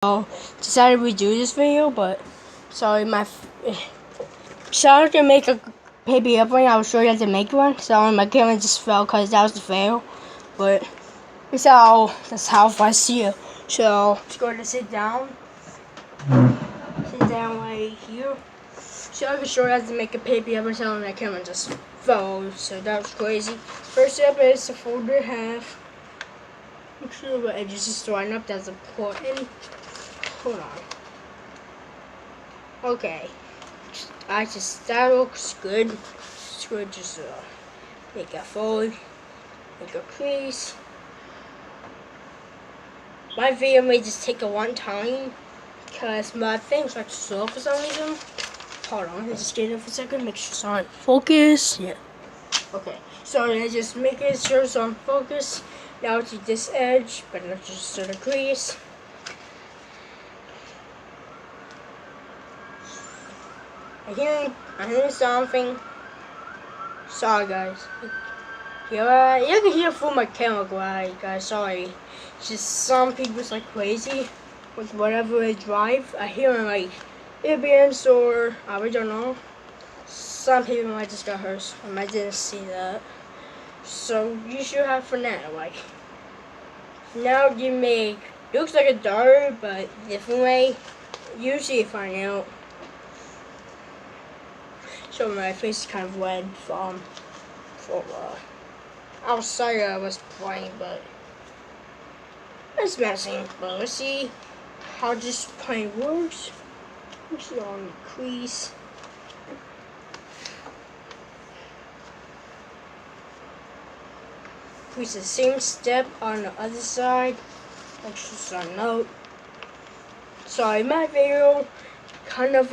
Decided to redo this video, but sorry, sorry to make a baby airplane. I was sure you had to make one. Sorry, my camera just fell because that was the fail. But that's how I see it. So just going to sit down right here. So I can show you how to make a baby airplane. So my camera just fell. So that was crazy. First step is to fold it in half. Make sure the edges just line up. That's important. Hold on. Okay. That looks good. It's good. Just make a fold, make a crease. My video may just take a one time because my thing's like slow for some reason. Hold on, let's just get it for a second. Make sure it's on focus. Yeah. Okay. So let's just make it sure it's on focus. Now to this edge, but let's just start a crease. I hear something. Sorry, guys. Yeah, you can hear through my camera, guys. Sorry. It's just some people's like crazy with whatever they drive. I hear them like earbuds or I don't know. Some people might just got hurt. I didn't see that. So you should have for now. Like now you make looks like a dart, but different way. Usually find out. So my face is kind of red from outside I was playing, but it's messing. But let's see how this plane works. Let's on the crease. Crease the same step on the other side. Let's just note. Sorry, my video kind of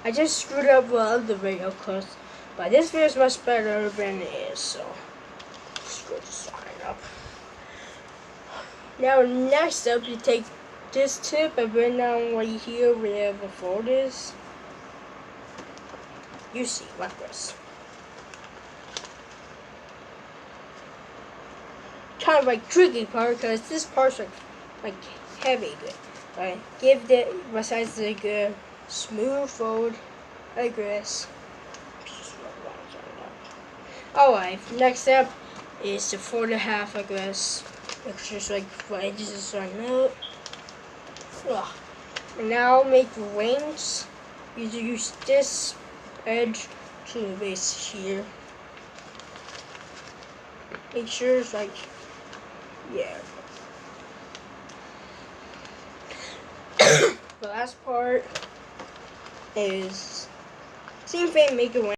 I just screwed up the other video but this video is much better than it is, so let's go to sign up. Now next up, you take this tip and bring down right here where the fold is. You see, like this. Kind of like tricky part because this part's like heavy good. Right? Give the besides the good smooth fold like this. Alright, next step is to fold it half like this. It's just like edges is right now. And now make wings. You use this edge to the base here. Make sure it's like, yeah. The last part is same thing, make a wing.